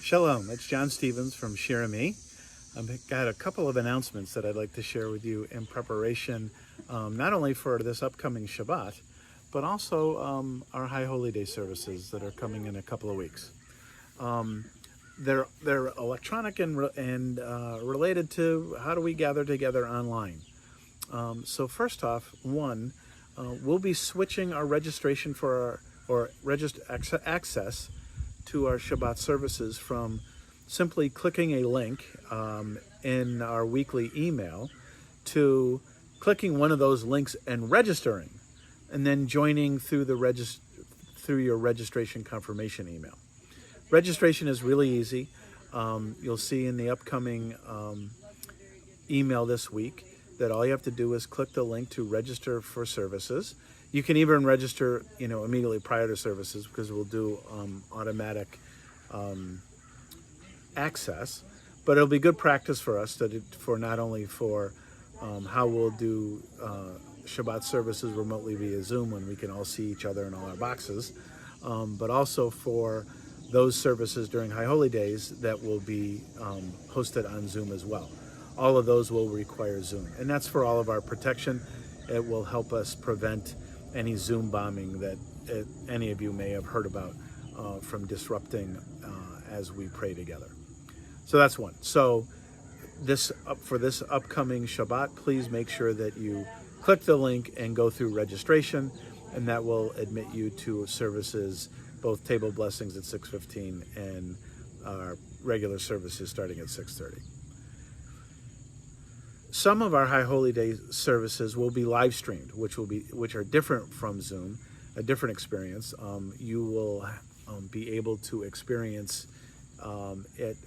Shalom, it's John Stevens from ShirOnline. I've got a couple of announcements that I'd like to share with you in preparation, not only for this upcoming Shabbat, but also our High Holy Day services that are coming in a couple of weeks. They're electronic and related to how do we gather together online. So first off, we'll be switching our registration for access to our Shabbat services from simply clicking a link in our weekly email to clicking one of those links and registering, and then joining through your registration confirmation email. Registration is really easy. You'll see in the upcoming email this week that all you have to do is click the link to register for services. You can even register, immediately prior to services, because we'll do automatic access. But it'll be good practice for us for not only for how we'll do Shabbat services remotely via Zoom when we can all see each other in all our boxes, but also for those services during High Holy Days that will be hosted on Zoom as well. All of those will require Zoom, and that's for all of our protection. It will help us prevent any Zoom bombing that any of you may have heard about from disrupting as we pray together. So that's one. So for this upcoming Shabbat, please make sure that you click the link and go through registration, and that will admit you to services, both table blessings at 6:15 and our regular services starting at 6:30. Some of our High Holy Day services will be live streamed, which are different from Zoom, a different experience. You will be able to experience it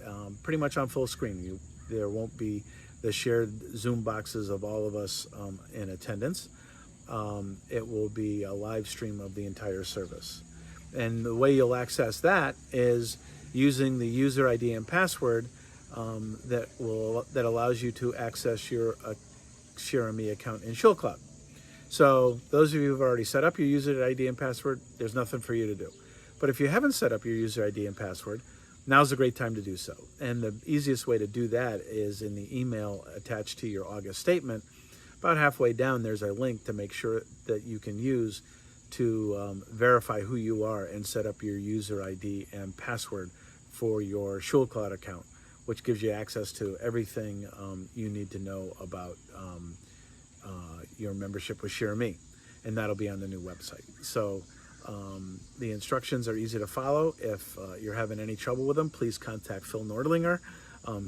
pretty much on full screen. There won't be the shared Zoom boxes of all of us in attendance. It will be a live stream of the entire service. And the way you'll access that is using the user ID and password that allows you to access your ShirOnline account in ShirCloud. So those of you who've already set up your user ID and password, there's nothing for you to do. But if you haven't set up your user ID and password, now's a great time to do so. And the easiest way to do that is in the email attached to your August statement. About halfway down, there's a link to make sure that you can use to verify who you are and set up your user ID and password for your ShirCloud account, which gives you access to everything you need to know about your membership with ShirOnline, and that'll be on the new website. So the instructions are easy to follow. If you're having any trouble with them, please contact Phil Nordlinger.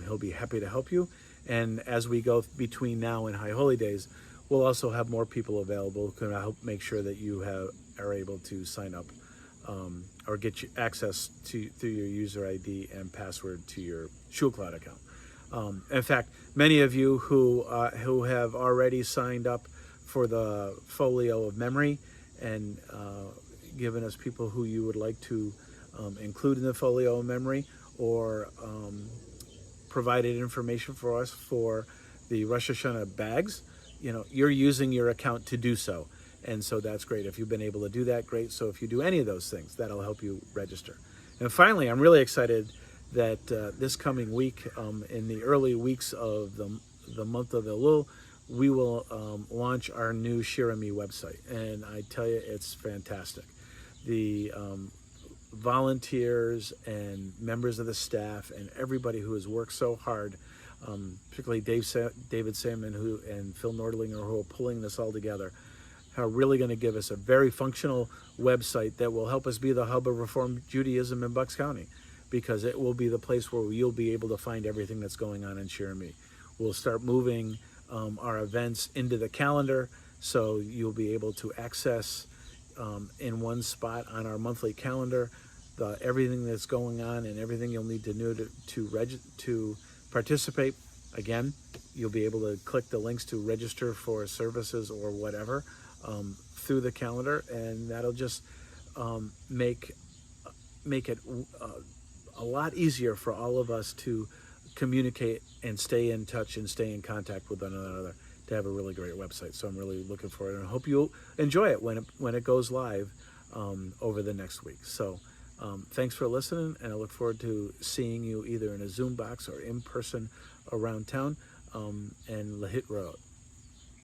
He'll be happy to help you. And as we go between now and High Holy Days, we'll also have more people available who can help make sure that you are able to sign up or get you access through your user ID and password to your ShirCloud account. In fact, many of you who have already signed up for the Folio of Memory and given us people who you would like to include in the Folio of Memory, or provided information for us for the Rosh Hashanah bags, you're using your account to do so. And so that's great. If you've been able to do that, great. So if you do any of those things, that'll help you register. And finally, I'm really excited that this coming week, in the early weeks of the month of Elul, we will launch our new ShirOnline website. And I tell you, it's fantastic. The volunteers and members of the staff and everybody who has worked so hard, particularly David Salmon and Phil Nordlinger, who are pulling this all together, are really going to give us a very functional website that will help us be the hub of Reform Judaism in Bucks County, because it will be the place where you'll be able to find everything that's going on in ShirOnline. We'll start moving our events into the calendar, so you'll be able to access in one spot on our monthly calendar everything that's going on and everything you'll need to know to participate. Again, you'll be able to click the links to register for services or whatever through the calendar, and that'll just make it a lot easier for all of us to communicate and stay in touch and stay in contact with one another, to have a really great website. So I'm really looking forward, and I hope you'll enjoy it when it goes live over the next week. So Thanks for listening, and I look forward to seeing you either in a Zoom box or in person around town. And Lahit Road.